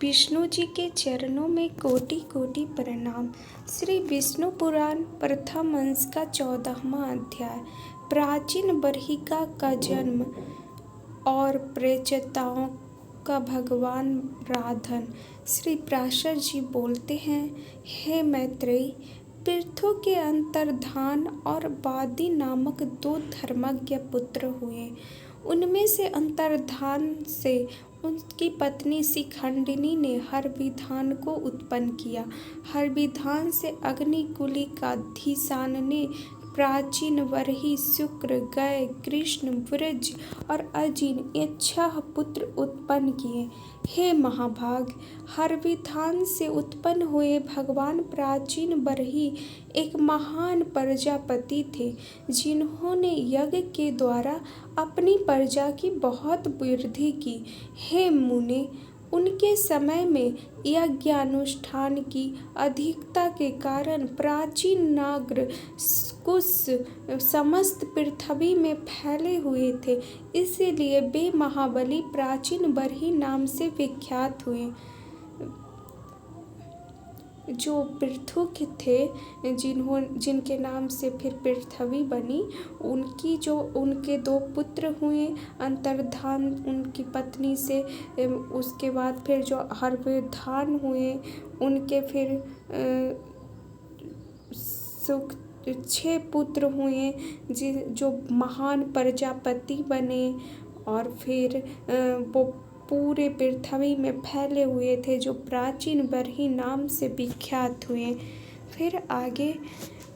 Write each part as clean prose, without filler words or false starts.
विष्णु जी के चरणों में कोटि कोटि प्रणाम। श्री विष्णु पुराण प्रथम अंश का 14वां अध्याय। प्राचीन बर्हिका का जन्म और प्रेचताओं का भगवान राधन। श्री पराशर जी बोलते हैं, हे मैत्रेयी, पृथु के अंतर्धान और वादी नामक 2 धर्मज्ञ पुत्र हुए। उनमें से अंतर्धान से उनकी पत्नी शिखंडिनी ने हरविधान को उत्पन्न किया। हरविधान से अग्निकुली का धीसान ने प्राचीन, वरही, शुक्र, गय, कृष्ण, वृज और अजिन ये 6 पुत्र उत्पन्न किए। हे महाभाग, हरविधान से उत्पन्न हुए भगवान प्राचीन वरही एक महान प्रजापति थे, जिन्होंने यज्ञ के द्वारा अपनी प्रजा की बहुत वृद्धि की। हे मुने, उनके समय में यज्ञानुष्ठान की अधिकता के कारण प्राचीन नागर कुश समस्त पृथ्वी में फैले हुए थे, इसीलिए वे महाबली प्राचीन बरही नाम से विख्यात हुए। जो पृथु के थे, जिनके नाम से फिर पृथ्वी बनी, उनके 2 पुत्र हुए अंतर्धान उनकी पत्नी से। उसके बाद फिर जो हरविधान हुए, उनके फिर 6 पुत्र हुए जो महान प्रजापति बने, और फिर वो पूरे पृथ्वी में फैले हुए थे, जो प्राचीन बरही नाम से विख्यात हुए। फिर आगे,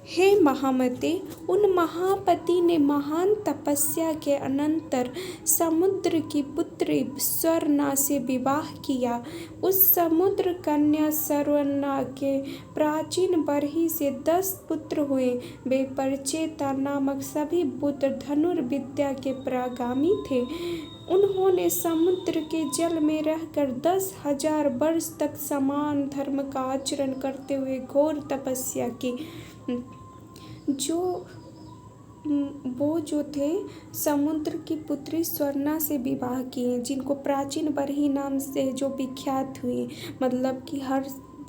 हे महामते, उन महापति ने महान तपस्या के अनंतर समुद्र की पुत्री स्वर्णा से विवाह किया। उस समुद्र कन्या स्वर्णा के प्राचीन बरही से 10 पुत्र हुए। वे परचेता नामक सभी पुत्र धनुर्विद्या के परागामी थे। उन्होंने समुद्र के जल में रहकर 10,000 वर्ष तक समान धर्म का आचरण करते हुए घोर तपस्या की। वो जो थे समुद्र की पुत्री स्वर्णा से विवाह किए, जिनको प्राचीन बरही नाम से जो विख्यात हुए, मतलब कि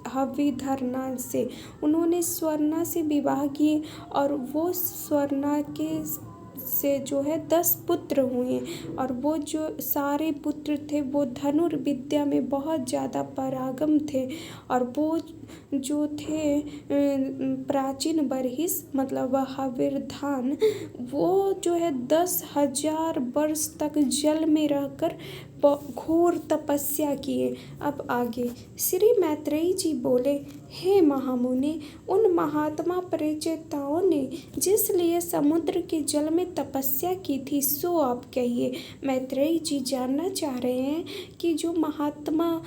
हविधरना से उन्होंने स्वर्णा से विवाह किए, और वो स्वर्णा के से जो है 10 पुत्र हुए। और वो जो सारे पुत्र थे वो धनुर्विद्या में बहुत ज़्यादा परागम थे। और वो जो थे प्राचीन बरहिस, मतलब हविर्धान, वो जो है 10,000 वर्ष तक जल में रहकर घोर तपस्या किए। अब आगे श्री मैत्रेयी जी बोले, हे महामुने, उन महात्मा परिचेताओं ने जिस लिए समुद्र के जल में तपस्या की थी, सो आप कहिए। मैत्रेयी जी जानना चाह रहे हैं कि जो महात्मा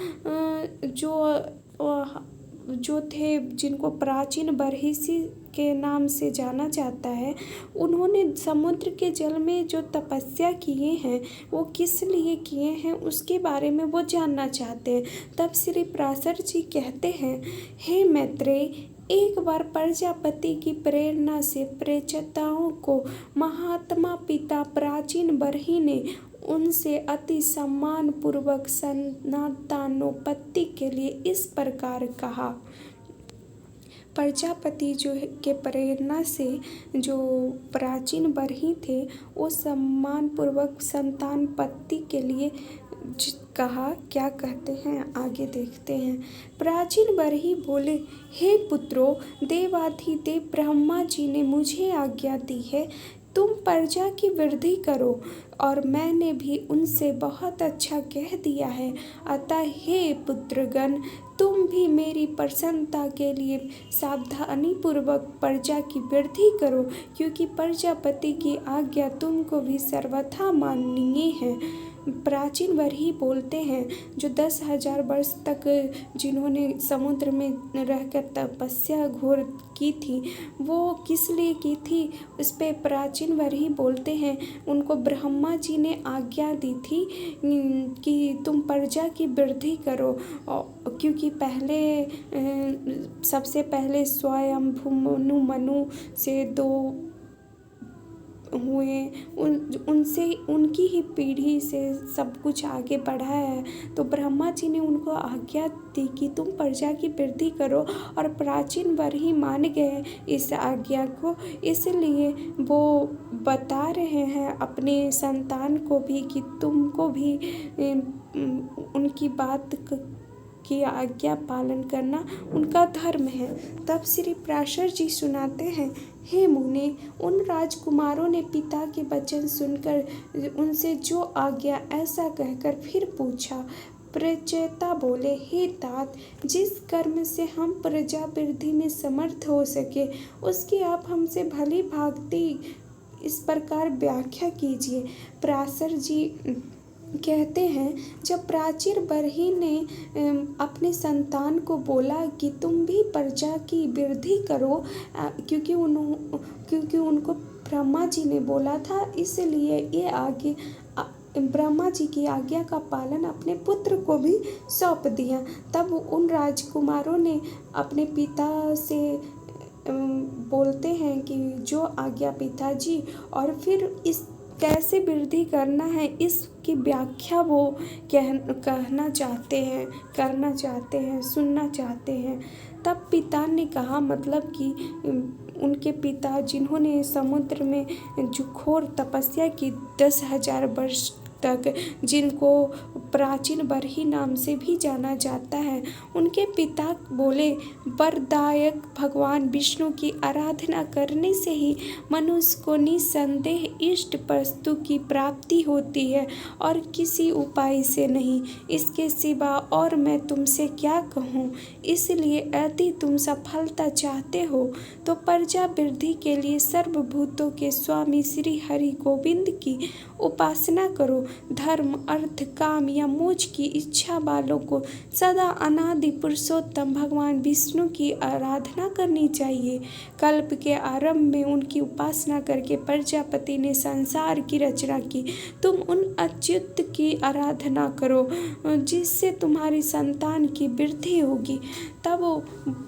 जो थे, जिनको प्राचीन बरहिसी के नाम से जाना जाता है, उन्होंने समुद्र के जल में जो तपस्या किए हैं वो किस लिए किए हैं, उसके बारे में वो जानना चाहते हैं। तब श्री पराशर जी कहते हैं, हे मैत्रेय, एक बार प्रजापति की प्रेरणा से प्रेचताओं को महात्मा पिता प्राचीन बरही ने उनसे अति सम्मान पूर्वक संतानोत्पत्ति के लिए इस प्रकार कहा। प्रजापति के प्रेरणा से जो प्राचीन बरही थे, वो सम्मान पूर्वक संतानोत्पत्ति के लिए कहा। क्या कहते हैं, आगे देखते हैं। प्राचीन बरही बोले, हे पुत्रों, देवाधिदेव ब्रह्मा जी ने मुझे आज्ञा दी है, तुम प्रजा की वृद्धि करो, और मैंने भी उनसे बहुत अच्छा कह दिया है। अतः हे पुत्रगण, तुम भी मेरी प्रसन्नता के लिए सावधानी पूर्वक प्रजा की वृद्धि करो, क्योंकि प्रजापति की आज्ञा तुमको भी सर्वथा माननीय है। प्राचीन बरही बोलते हैं, जो 10,000 वर्ष तक जिन्होंने समुद्र में रहकर तपस्या घोर की थी, वो किस लिए की थी, इस पे प्राचीन बरही बोलते हैं, उनको ब्रह्मा जी ने आज्ञा दी थी कि तुम प्रजा की वृद्धि करो, क्योंकि सबसे पहले स्वयंभू मनु से 2 हुए, उनसे उनकी ही पीढ़ी से सब कुछ आगे बढ़ा है। तो ब्रह्मा जी ने उनको आज्ञा दी कि तुम प्रजा की वृद्धि करो, और प्राचीन वर ही मान गए इस आज्ञा को। इसलिए वो बता रहे हैं अपने संतान को भी कि तुमको भी उनकी बात की आज्ञा पालन करना उनका धर्म है। तब श्री पराशर जी सुनाते हैं, हे मुने, उन राजकुमारों ने पिता के वचन सुनकर उनसे जो आज्ञा ऐसा कहकर फिर पूछा। प्रचेता बोले, हे तात, जिस कर्म से हम प्रजा वृद्धि में समर्थ हो सके उसकी आप हमसे भली भांति इस प्रकार व्याख्या कीजिए। पराशर जी कहते हैं, जब प्राचीन बरही ने अपने संतान को बोला कि तुम भी प्रजा की वृद्धि करो, क्योंकि उनको ब्रह्मा जी ने बोला था, इसलिए ये आगे ब्रह्मा जी की आज्ञा का पालन अपने पुत्र को भी सौंप दिया। तब उन राजकुमारों ने अपने पिता से बोलते हैं कि जो आज्ञा पिताजी, और फिर इस कैसे वृद्धि करना है इसकी व्याख्या वो कहना चाहते हैं, करना चाहते हैं, सुनना चाहते हैं। तब पिता ने कहा, मतलब कि उनके पिता जिन्होंने समुद्र में जो घोर तपस्या की 10,000 वर्ष तक, जिनको प्राचीन बरही नाम से भी जाना जाता है, उनके पिता बोले, वरदायक भगवान विष्णु की आराधना करने से ही मनुष्य को निसंदेह इष्ट वस्तु की प्राप्ति होती है और किसी उपाय से नहीं। इसके सिवा और मैं तुमसे क्या कहूँ। इसलिए यदि तुम सफलता चाहते हो तो प्रजा वृद्धि के लिए सर्वभूतों के स्वामी श्री हरि गोविंद की उपासना करो। धर्म, अर्थ, काम या मोक्ष की इच्छा वालों को सदा अनादि पुरुषोत्तम भगवान विष्णु की आराधना करनी चाहिए। कल्प के आरंभ में उनकी उपासना करके प्रजापति ने संसार की रचना की। तुम उन अच्युत की आराधना करो जिससे तुम्हारी संतान की वृद्धि होगी। तब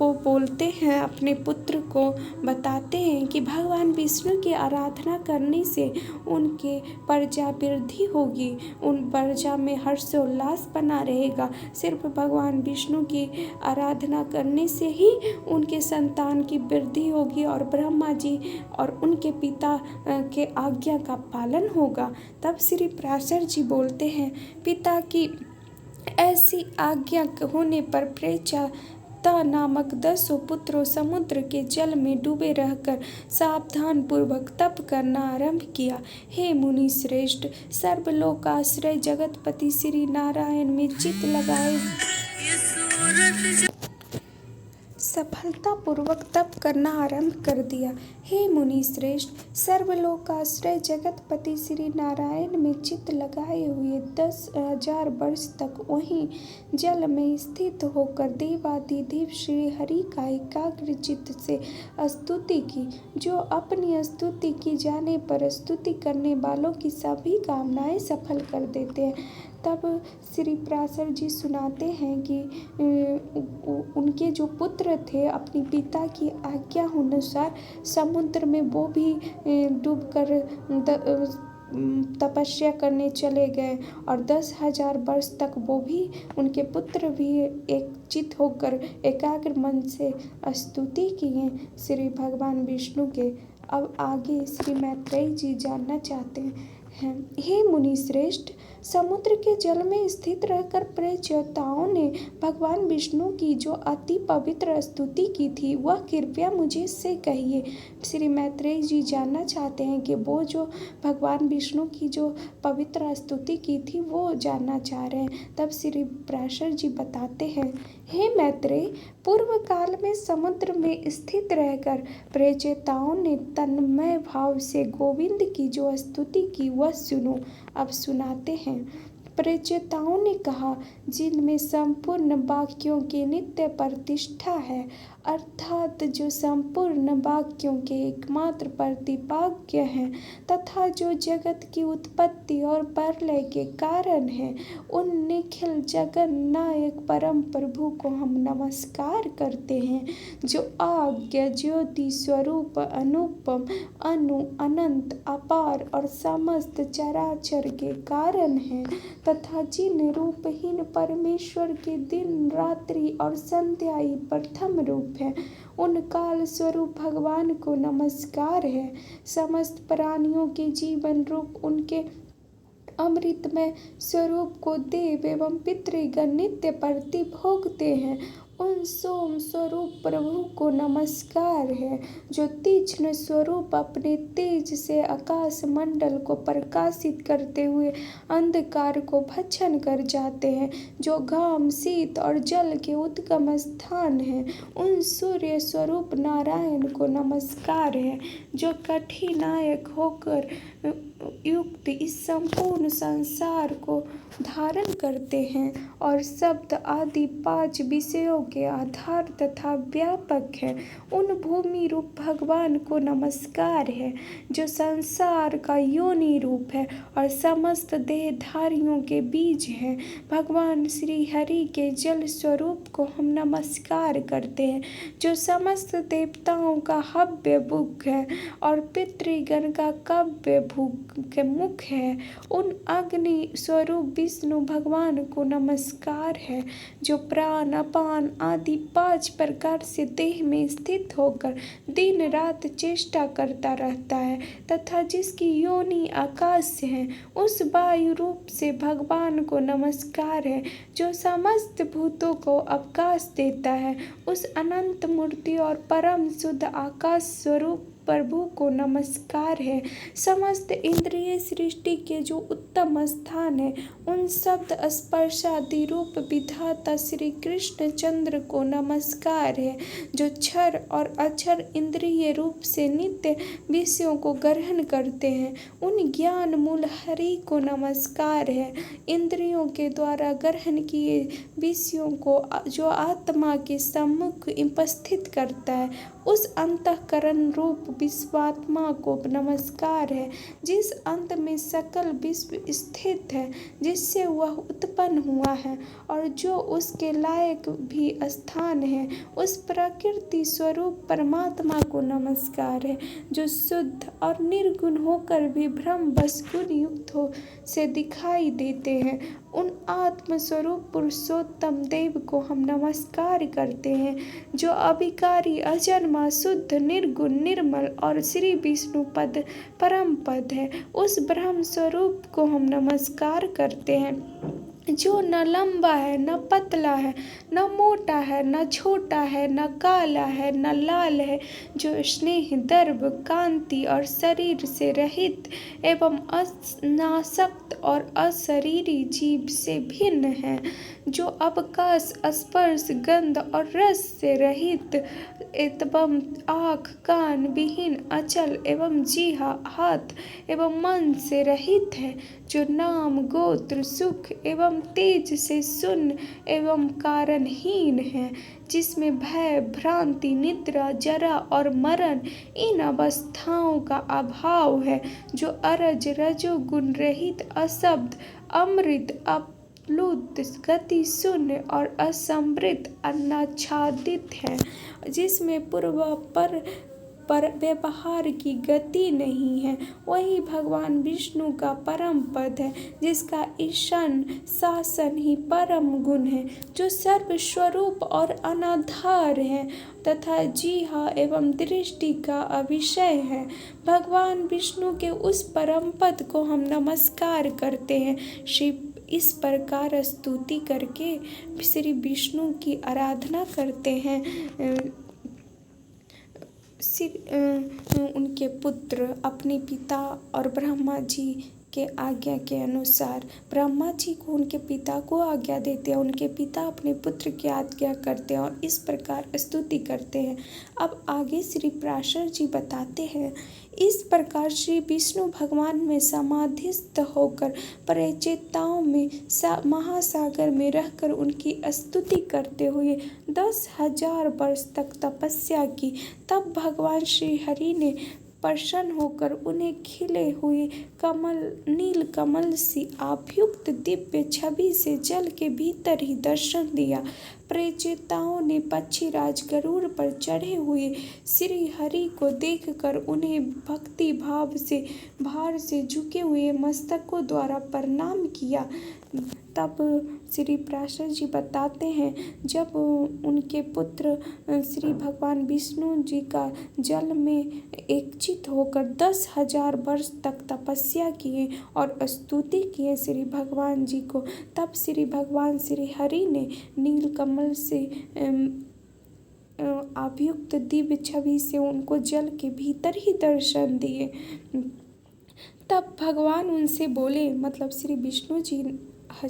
वो बोलते हैं, अपने पुत्र को बताते हैं कि भगवान विष्णु की आराधना करने से उनके प्रजा वृद्धि होगी, उन प्रजा में हर्षोल्लास बना रहेगा। सिर्फ भगवान विष्णु की आराधना करने से ही उनके संतान की वृद्धि होगी और ब्रह्मा जी और उनके पिता के आज्ञा का पालन होगा। तब श्री पराशर जी बोलते हैं, पिता की ऐसी आज्ञा होने पर प्रचेता नामक 10 पुत्रों समुद्र के जल में डूबे रहकर सावधान पूर्वक तप करना आरंभ किया। हे मुनि श्रेष्ठ, सर्वलोकाश्रय जगतपति श्री नारायण में चित्त लगाए सफलता पूर्वक तप करना आरंभ कर दिया। हे मुनि श्रेष्ठ, सर्वलोकाश्रय जगतपति श्री नारायण में चित्त लगाए हुए 10,000 वर्ष तक वहीं जल में स्थित होकर देवाधिदेव श्री हरि का एकाग्र चित्त से स्तुति की, जो अपनी स्तुति की जाने पर स्तुति करने वालों की सभी कामनाएं सफल कर देते हैं। तब श्री पराशर जी सुनाते हैं कि उनके जो पुत्र थे अपने पिता की आज्ञा अनुसार समुद्र में वो भी डूबकर तपस्या करने चले गए और 10,000 वर्ष तक वो भी, उनके पुत्र भी एक चित होकर एकाग्र मन से स्तुति किए श्री भगवान विष्णु के। अब आगे श्री मैत्रेयी जी जानना चाहते हैं, हे मुनि श्रेष्ठ, समुद्र के जल में स्थित रहकर प्रचेताओं ने भगवान विष्णु की जो अति पवित्र स्तुति की थी वह कृपया मुझे से कहिए। श्री मैत्रेयी जी जानना चाहते हैं कि वो जो भगवान विष्णु की जो पवित्र स्तुति की थी वो जानना चाह रहे हैं। तब श्री पराशर जी बताते हैं, हे मैत्रेय, पूर्व काल में समुद्र में स्थित रहकर प्रचेताओं ने तन्मय भाव से गोविंद की जो स्तुति की वह सुनो। अब सुनाते हैं। प्रचेताओं ने कहा, जिनमें संपूर्ण वाक्यों की नित्य प्रतिष्ठा है, अर्थात जो संपूर्ण वाक्यों के एकमात्र प्रतिपाद्य हैं तथा जो जगत की उत्पत्ति और प्रलय के कारण हैं, उन निखिल जगन नायक परम प्रभु को हम नमस्कार करते हैं, जो आज्ञा ज्योति स्वरूप अनुपम अनंत अपार और समस्त चराचर के कारण हैं, तथा जिन रूपहीन परमेश्वर के दिन रात्रि और संध्या ही प्रथम रूप है, उन काल स्वरूप भगवान को नमस्कार है। समस्त प्राणियों के जीवन रूप उनके अमृतमय स्वरूप को देव एवं पितृगण नित्य प्रतिभोगते हैं। उन सोम स्वरूप प्रभु को नमस्कार है, जो तीक्ष्ण स्वरूप अपने तेज से आकाश मंडल को प्रकाशित करते हुए अंधकार को भक्षण कर जाते हैं, जो घाम शीत और जल के उद्गम स्थान है। उन सूर्य स्वरूप नारायण को नमस्कार है, जो कठिनायक होकर युक्त इस संपूर्ण संसार को धारण करते हैं और शब्द आदि 5 विषयों के आधार तथा व्यापक है। उन भूमि रूप भगवान को नमस्कार है, जो संसार का योनि रूप है और समस्त देहधारियों के बीज है। भगवान श्री हरि के जल स्वरूप को हम नमस्कार करते हैं, जो समस्त देवताओं का हव्य मुख है और पितृगण का कव्य के मुख है। उन अग्नि स्वरूप विष्णु भगवान को नमस्कार है, जो प्राण अपान आदि 5 प्रकार से देह में स्थित होकर दिन रात चेष्टा करता रहता है तथा जिसकी योनि आकाश से है। उस वायु रूप से भगवान को नमस्कार है, जो समस्त भूतों को अवकाश देता है। उस अनंत मूर्ति और परम शुद्ध आकाश स्वरूप प्रभु को नमस्कार है। समस्त इंद्रिय सृष्टि के जो उत्तम स्थान है, उन शब्द स्पर्शादि रूप विधाता श्री कृष्ण चंद्र को नमस्कार है, जो क्षर और अक्षर इंद्रिय रूप से नित्य विषयों को ग्रहण करते हैं। उन ज्ञान मूल हरि को नमस्कार है, इंद्रियों के द्वारा ग्रहण किए विषयों को जो आत्मा के सम्मुख उपस्थित करता है। उस अंतःकरण रूप विश्वात्मा को नमस्कार है, जिस अंत में सकल विश्व स्थित है, जिससे वह उत्पन्न हुआ है और जो उसके लायक भी स्थान है। उस प्रकृति स्वरूप परमात्मा को नमस्कार है, जो शुद्ध और निर्गुण होकर भी ब्रह्म बस गुण युक्त हो से दिखाई देते हैं। उन आत्म स्वरूप पुरुषोत्तम देव को हम नमस्कार करते हैं, जो अविकारी अजन्मा शुद्ध निर्गुण निर्मल और श्री विष्णु पद परम पद है। उस ब्रह्म स्वरूप को हम नमस्कार करते हैं, जो न लंबा है न पतला है, न मोटा है न छोटा है, न काला है न लाल है, जो स्नेह दर्भ कांति और शरीर से रहित एवं अनासक्त और अशरीरी जीव से भिन्न है, जो अवकाश स्पर्श गंध और रस से रहित एवं आँख कान विहीन अचल एवं जीहा हाथ एवं मन से रहित है, जो नाम गोत्र सुख एवं तेज से शून्य एवं कारणहीन है, जिसमें भय भ्रांति निद्रा जरा और मरण इन अवस्थाओं का अभाव है, जो अरज रजो गुण रहित अशब्द अमृत लुप्त गति शून्य और असमृत अन्नाच्छादित है, जिसमें पूर्व पर व्यवहार की गति नहीं है। वही भगवान विष्णु का परम पद है, जिसका ईशान शासन ही परम गुण है, जो सर्वस्वरूप और अनाधार है तथा जीहा एवं दृष्टि का अविषय है। भगवान विष्णु के उस परम पद को हम नमस्कार करते हैं। इस प्रकार स्तुति करके श्री विष्णु की आराधना करते हैं। उनके पुत्र अपने पिता और ब्रह्मा जी के आज्ञा के अनुसार ब्रह्मा जी को उनके पिता को आज्ञा देते हैं, उनके पिता अपने पुत्र की आज्ञा करते हैं और इस प्रकार स्तुति करते हैं। अब आगे श्री पराशर जी बताते हैं, इस प्रकार श्री विष्णु भगवान में समाधिस्थ होकर परिचेताओं में महासागर में रहकर उनकी स्तुति करते हुए 10,000 वर्ष तक तपस्या की। तब भगवान श्री हरि ने प्रसन्न होकर उन्हें खिले हुए नील कमल सी आभयुक्त दिव्य छवि से जल के भीतर ही दर्शन दिया। प्रेचेताओं ने पक्षीराज गरुड़ पर चढ़े हुए श्री हरि को देखकर उन्हें भक्ति भार से झुके हुए मस्तकों द्वारा प्रणाम किया। तब श्री पराशर जी बताते हैं, जब उनके पुत्र श्री भगवान विष्णु जी का जल में एकचित होकर 10,000 वर्ष तक तपस्या किए और स्तुति किए श्री भगवान जी को, तब श्री भगवान श्री हरि ने नीलकमल से अभियुक्त दिव्य छवि से उनको जल के भीतर ही दर्शन दिए। तब भगवान उनसे बोले, मतलब श्री विष्णु जी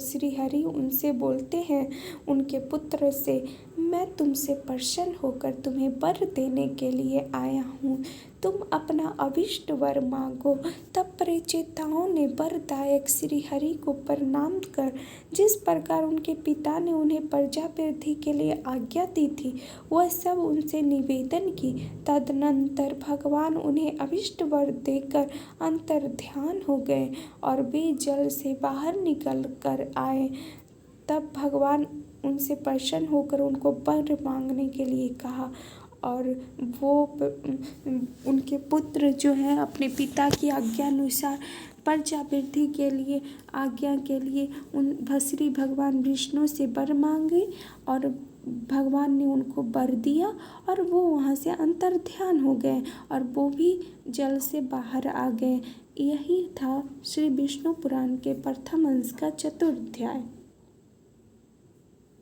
श्री हरि उनसे बोलते हैं उनके पुत्र से, मैं तुमसे प्रसन्न होकर तुम्हें वर देने के लिए आया हूँ, तुम अपना अभिष्ट वर मांगो। तब परिचेताओं ने वरदायक श्री हरि को प्रणाम कर जिस प्रकार उनके पिता ने उन्हें प्रजावृद्धि के लिए आज्ञा दी थी वह सब उनसे निवेदन की। तदनंतर भगवान उन्हें अभिष्ट वर देकर अंतर ध्यान हो गए और वे जल से बाहर निकल कर आए। तब भगवान उनसे प्रसन्न होकर उनको वर मांगने के लिए कहा और वो उनके पुत्र जो हैं अपने पिता की आज्ञा अनुसार प्रजावृद्धि के लिए आज्ञा के लिए उन श्री भगवान विष्णु से वर मांगे और भगवान ने उनको वर दिया और वो वहाँ से अंतर ध्यान हो गए और वो भी जल से बाहर आ गए। यही था श्री विष्णु पुराण के प्रथम अंश का 4वां अध्याय।